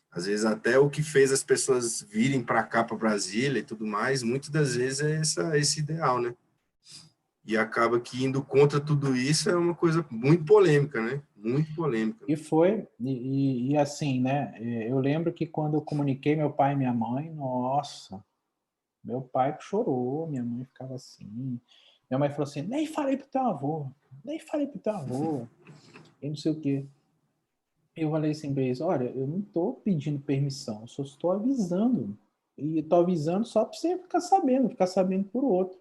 Às vezes até o que fez as pessoas virem para cá, para Brasília e tudo mais, muitas das vezes é esse ideal, né? E acaba que indo contra tudo isso é uma coisa muito polêmica, né? Muito polêmica. E foi, e assim, né? Eu lembro que quando eu comuniquei meu pai e minha mãe, nossa, meu pai chorou, minha mãe ficava assim. Minha mãe falou assim: nem falei pro teu avô, nem falei pro teu avô, e não sei o quê. Eu falei assim pra eles: olha, eu não tô pedindo permissão, eu só estou avisando. E tô avisando só para você ficar sabendo por outro,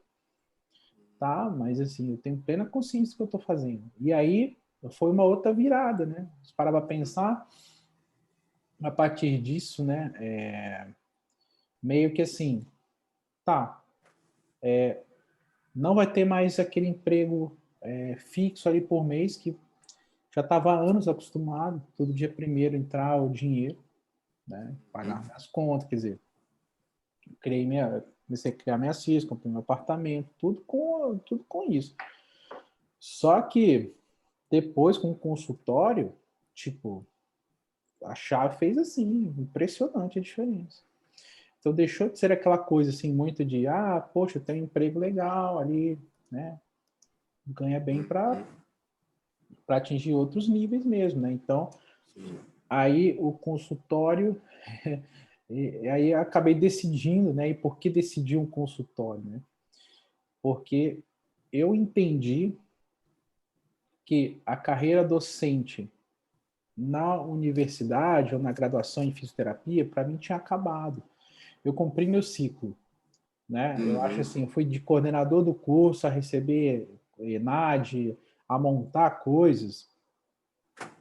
tá? Mas assim, eu tenho plena consciência do que eu tô fazendo. E aí foi uma outra virada, né? Se parar pra pensar, a partir disso, né? Meio que assim, tá, não vai ter mais aquele emprego fixo ali por mês que já estava há anos acostumado, todo dia primeiro entrar o dinheiro, né? Pagar minhas contas, quer dizer, comecei a criar minhas filhas, comprei meu apartamento, tudo com isso. Só que depois com o consultório, tipo, a chave fez assim, impressionante a diferença. Então deixou de ser aquela coisa assim, muito de, poxa, eu tenho um emprego legal ali, né? Ganha bem para atingir outros níveis mesmo, né? Então, aí o consultório, e aí acabei decidindo, né? E por que decidi um consultório, né? Porque eu entendi que a carreira docente na universidade ou na graduação em fisioterapia, para mim tinha acabado. Eu cumpri meu ciclo, né? Eu acho assim, eu fui de coordenador do curso a receber ENAD, a montar coisas,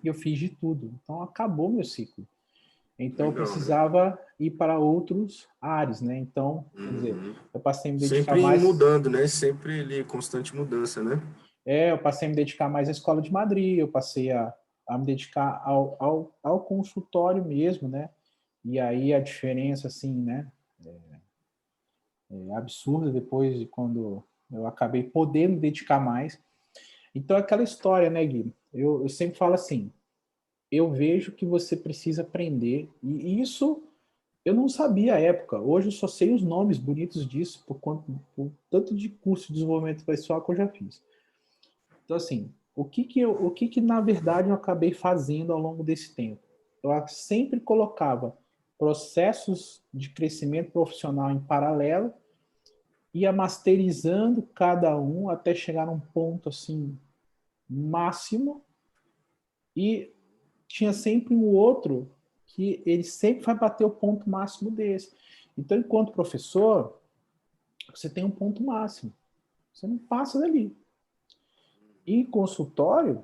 e eu fiz de tudo. Então acabou meu ciclo. Então eu Legal, né? precisava ir para outros áreas, né? Então, quer dizer, eu passei a me dedicar Sempre mais, mudando, né? Sempre ali, constante mudança, né? eu passei a me dedicar mais à Escola de Madrid, eu passei a me dedicar ao consultório mesmo, né? E aí a diferença, assim, né? Absurda depois de quando eu acabei podendo me dedicar mais. Então, aquela história, né, Gui? Eu sempre falo assim, eu vejo que você precisa aprender, e isso eu não sabia à época. Hoje eu só sei os nomes bonitos disso, por tanto de curso de desenvolvimento pessoal que eu já fiz. Então, assim, o que na verdade eu acabei fazendo ao longo desse tempo? Eu sempre colocava processos de crescimento profissional em paralelo, ia masterizando cada um até chegar num ponto assim máximo, e tinha sempre um outro que ele sempre vai bater o ponto máximo desse. Então, enquanto professor, você tem um ponto máximo, você não passa dali. E em consultório,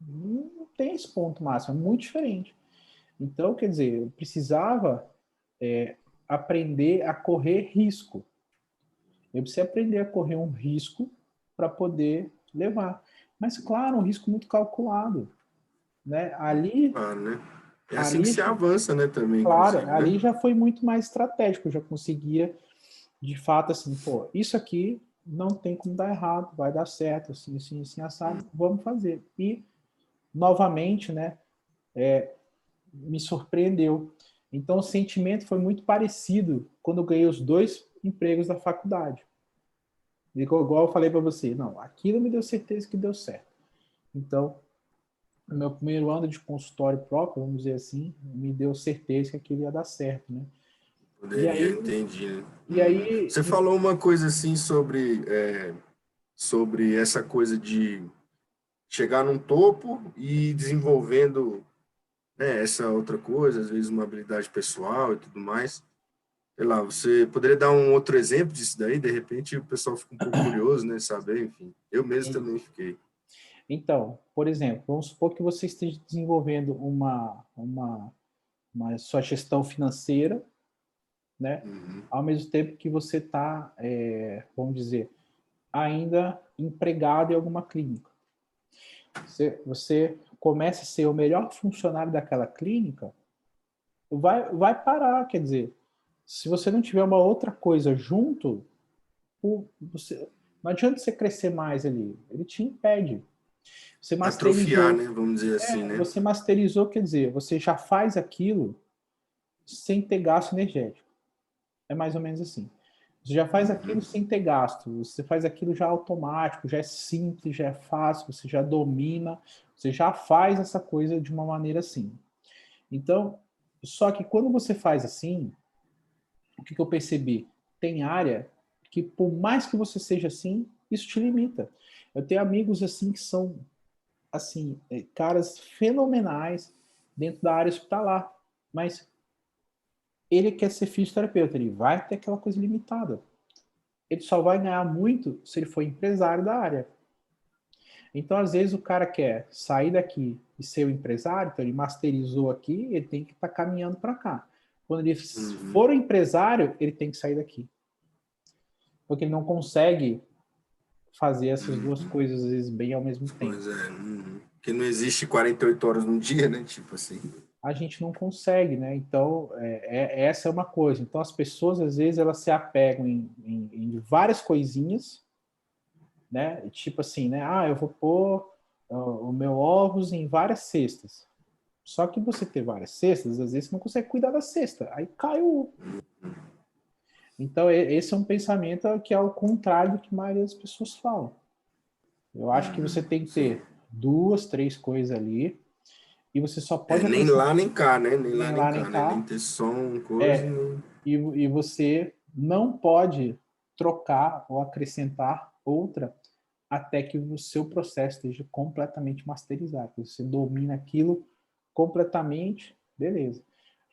não tem esse ponto máximo, é muito diferente. Então, quer dizer, eu precisava aprender a correr risco. Eu precisei aprender a correr um risco para poder levar. Mas, claro, um risco muito calculado, né? Claro, né? É assim que Ali, se avança, né? Também, claro, inclusive, né? ali já foi muito mais estratégico, eu já conseguia, de fato, assim, pô, isso aqui não tem como dar errado, vai dar certo, assim, assim, assim, assado, vamos fazer. E, novamente, né, me surpreendeu. Então, o sentimento foi muito parecido quando eu ganhei os 2 empregos da faculdade. Igual eu falei para você, não, aquilo me deu certeza que deu certo. Então, no meu primeiro ano de consultório próprio, vamos dizer assim, me deu certeza que aquilo ia dar certo, né? E Poderia, aí, entendi, né? e aí, Você falou uma coisa assim sobre sobre essa coisa de chegar num topo e ir desenvolvendo, né, essa outra coisa, às vezes uma habilidade pessoal e tudo mais. Sei lá, você poderia dar um outro exemplo disso daí? De repente o pessoal fica um pouco curioso, né, saber, enfim. Eu mesmo E- também fiquei. Então, por exemplo, vamos supor que você esteja desenvolvendo uma sua gestão financeira, né? Uhum, Ao mesmo tempo que você está, vamos dizer, ainda empregado em alguma clínica. Você começa a ser o melhor funcionário daquela clínica, vai parar, quer dizer, se você não tiver uma outra coisa junto, você, não adianta você crescer mais ali, ele te impede. Você atrofiar, masterizou, né, vamos dizer assim, né? você masterizou, quer dizer, você já faz aquilo sem ter gasto energético. É mais ou menos assim. Você já faz aquilo Uhum, sem ter gasto, você faz aquilo já automático, já é simples, já é fácil, você já domina, você já faz essa coisa de uma maneira assim. Então, só que quando você faz assim, o que eu percebi? Tem área que, por mais que você seja assim, isso te limita. Eu tenho amigos assim que são assim, caras fenomenais dentro da área hospitalar, mas ele quer ser fisioterapeuta, ele vai ter aquela coisa limitada. Ele só vai ganhar muito se ele for empresário da área. Então, às vezes, o cara quer sair daqui e ser o empresário, então ele masterizou aqui, ele tem que estar caminhando para cá. Quando ele uhum. for o empresário, ele tem que sair daqui. Porque ele não consegue fazer essas duas Uhum. coisas, às vezes, bem ao mesmo tempo. Pois é. Uhum. Porque não existe 48 horas num dia, né? Tipo assim. A gente não consegue, né? Então, essa é uma coisa. Então, as pessoas, às vezes, elas se apegam em várias coisinhas, né? Tipo assim, né? Ah, eu vou pôr o meu ovos em várias cestas. Só que você ter várias cestas, às vezes você não consegue cuidar da cesta. Aí cai o. Então, esse é um pensamento que é ao contrário do que a maioria das pessoas falam. Eu acho que você tem que Sim. ter duas, três coisas ali, e você só É, pode nem acrescentar lá nem cá, né? Nem lá nem nem lá nem cá, né? Nem cá. ter som, coisa, É, nem... e você não pode trocar ou acrescentar outra até que o seu processo esteja completamente masterizado. Você domina aquilo completamente, beleza.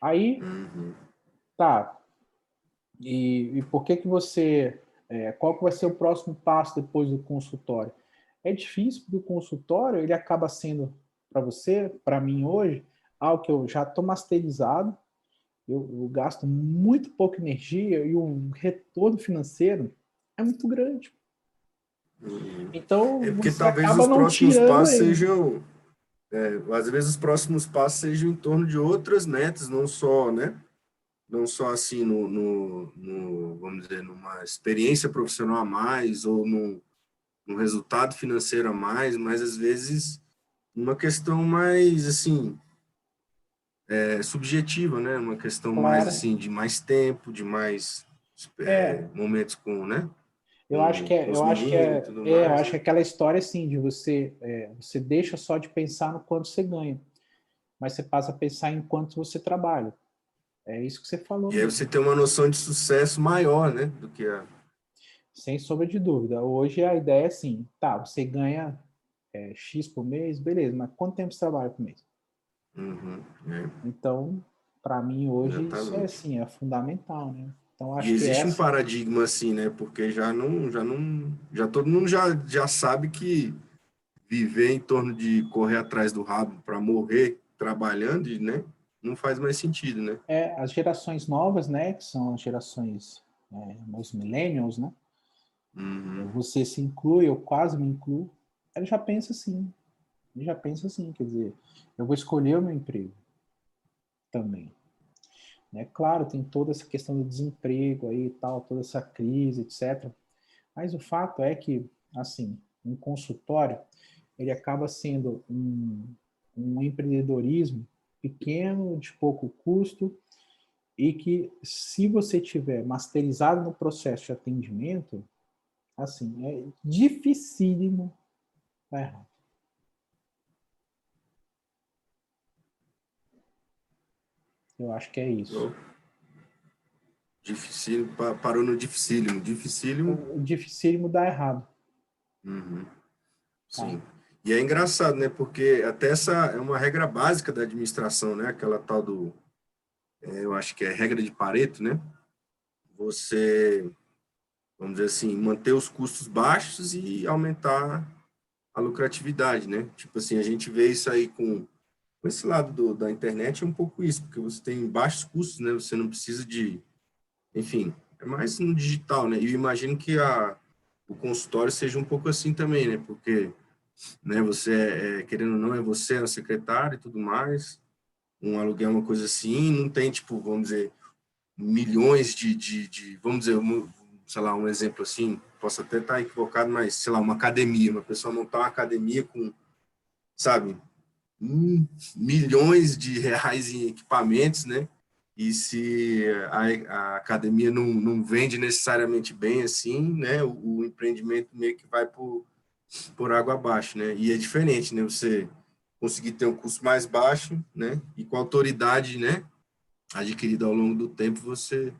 Aí, Uhum. tá. E por que que você... qual que vai ser o próximo passo depois do consultório? É difícil, porque o consultório ele acaba sendo, para você, para mim hoje, algo que eu já estou masterizado, eu gasto muito pouca energia e o retorno financeiro é muito grande. Uhum. É Então, porque você talvez acaba os não próximos tirando passos ele. sejam... às vezes os próximos passos sejam em torno de outras metas, não só, né? Não só assim vamos dizer, numa experiência profissional a mais ou num resultado financeiro a mais, mas às vezes uma questão mais assim subjetiva, né? Uma questão mais Claro. assim de mais tempo, de mais É, momentos com, né? eu acho que Com é, os eu acho que meninos e é, tudo eu mais, acho que né? é aquela história assim de você, você deixa só de pensar no quanto você ganha, mas você passa a pensar em quanto você trabalha. É isso que você falou E aí mesmo, você tem uma noção de sucesso maior, né? Do que a... sem sombra de dúvida. Hoje a ideia é assim, tá, você ganha X por mês, beleza, mas quanto tempo você trabalha por mês? Uhum, Então, para mim hoje isso é exatamente. assim, é fundamental, né? Então E acho que existe um essa paradigma assim, né? Porque já todo mundo já sabe que viver em torno de correr atrás do rabo para morrer trabalhando, né? Não faz mais sentido, né? as gerações novas, né, que são as gerações, os millennials, né? Uhum, Você se inclui, eu quase me incluo. Ele já pensa assim, ele já pensa assim, quer dizer, eu vou escolher o meu emprego também. Né? Claro, tem toda essa questão do desemprego aí e tal, toda essa crise, etc. Mas o fato é que, assim, um consultório, ele acaba sendo um empreendedorismo pequeno, de pouco custo, e que se você tiver masterizado no processo de atendimento, assim, é dificílimo dar errado. Eu acho que é isso. então, difícil, parou no dificílimo. Dificílimo, O dificílimo dar errado. Uhum. Tá? Sim. E é engraçado, né? Porque até essa é uma regra básica da administração, né? Aquela tal do, eu acho que é regra de Pareto, né? Você, vamos dizer assim, manter os custos baixos e aumentar a lucratividade, né? Tipo assim, a gente vê isso aí com esse lado da internet, é um pouco isso, porque você tem baixos custos, né? Você não precisa de, enfim, é mais no digital, né? E eu imagino que o consultório seja um pouco assim também, né? Porque, né, você, querendo ou não, é você, a secretária e tudo mais, um aluguel é uma coisa assim, não tem, tipo, vamos dizer, milhões vamos dizer, sei lá, um exemplo assim, posso até estar equivocado, mas, sei lá, uma academia, uma pessoa montar uma academia com, sabe, milhões de reais em equipamentos, né? E se a academia não vende necessariamente bem assim, né? O empreendimento meio que vai por água abaixo, né? E é diferente, né? Você conseguir ter um custo mais baixo, né? E com a autoridade, né? Adquirida ao longo do tempo, você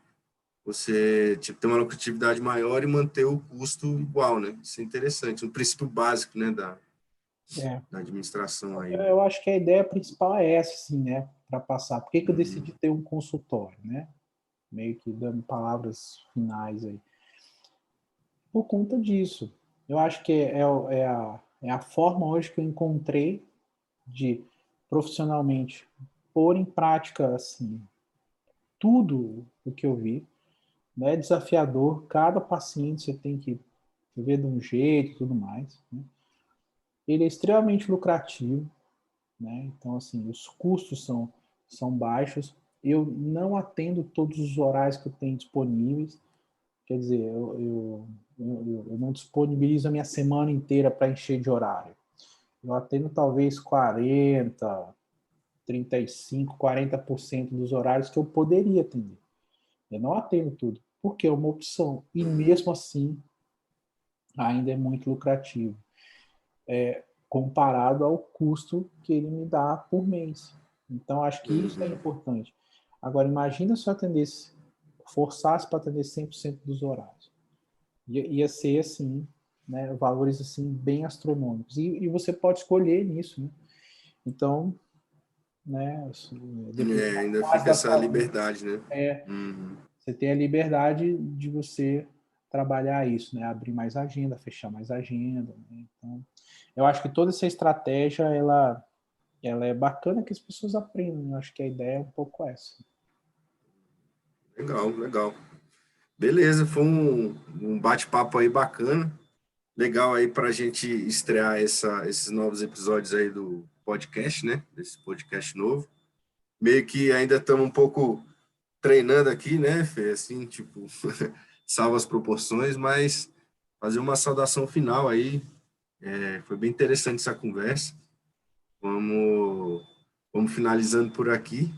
tipo, ter uma lucratividade maior e manter o custo igual, né? Isso é interessante, um princípio básico, né? É. Da administração aí, né? Eu acho que a ideia principal é essa, assim, né? Para passar. Por que que eu Uhum. decidi ter um consultório, né? Meio que dando palavras finais aí. Por conta disso. Eu acho que é a forma hoje que eu encontrei de profissionalmente pôr em prática assim tudo o que eu vi, né? É desafiador, cada paciente você tem que ver de um jeito e tudo mais, né? Ele é extremamente lucrativo, né? Então assim, os custos são baixos. Eu não atendo todos os horários que eu tenho disponíveis. Quer dizer, eu não disponibilizo a minha semana inteira para encher de horário. Eu atendo talvez 40, 35, 40% dos horários que eu poderia atender. Eu não atendo tudo, porque é uma opção. E mesmo assim, ainda é muito lucrativo, comparado ao custo que ele me dá por mês. Então, acho que isso é Uhum. importante. Agora, imagina se eu atendesse, forçasse para atender 100% dos horários. Ia ser assim, né, valores assim bem astronômicos. E você pode escolher nisso, né? Então, né, dependendo É, da ainda fase fica da essa sua vida, liberdade, né? Uhum. você tem a liberdade de você trabalhar isso, né? Abrir mais agenda, fechar mais agenda, né? Então, eu acho que toda essa estratégia, ela é bacana que as pessoas aprendam. Eu acho que a ideia é um pouco essa. Legal, legal. Beleza, foi um bate-papo aí bacana. Legal aí para a gente estrear esses novos episódios aí do podcast, né? Desse podcast novo. Meio que ainda estamos um pouco treinando aqui, né, Fê? Assim, tipo, salva as proporções, mas fazer uma saudação final aí. Foi bem interessante essa conversa. Vamos, vamos finalizando por aqui.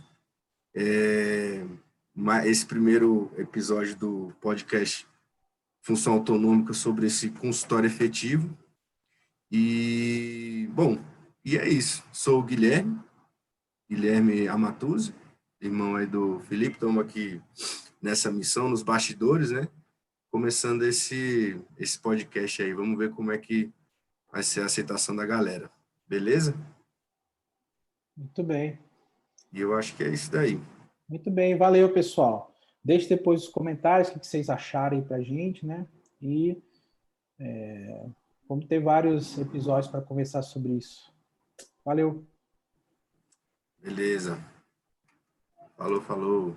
Esse primeiro episódio do podcast Função Autonômica sobre esse consultório efetivo. E, bom, e é isso. Sou o Guilherme Amatuzzi, irmão aí do Felipe. Estamos aqui nessa missão, nos bastidores, né? Começando esse podcast aí. Vamos ver como é que vai ser a aceitação da galera. Beleza? Muito bem. E eu acho que é isso daí. Muito bem, valeu, pessoal. Deixe depois os comentários o que vocês acharem para a gente, né? E vamos ter vários episódios para conversar sobre isso. Valeu! Beleza. Falou, falou.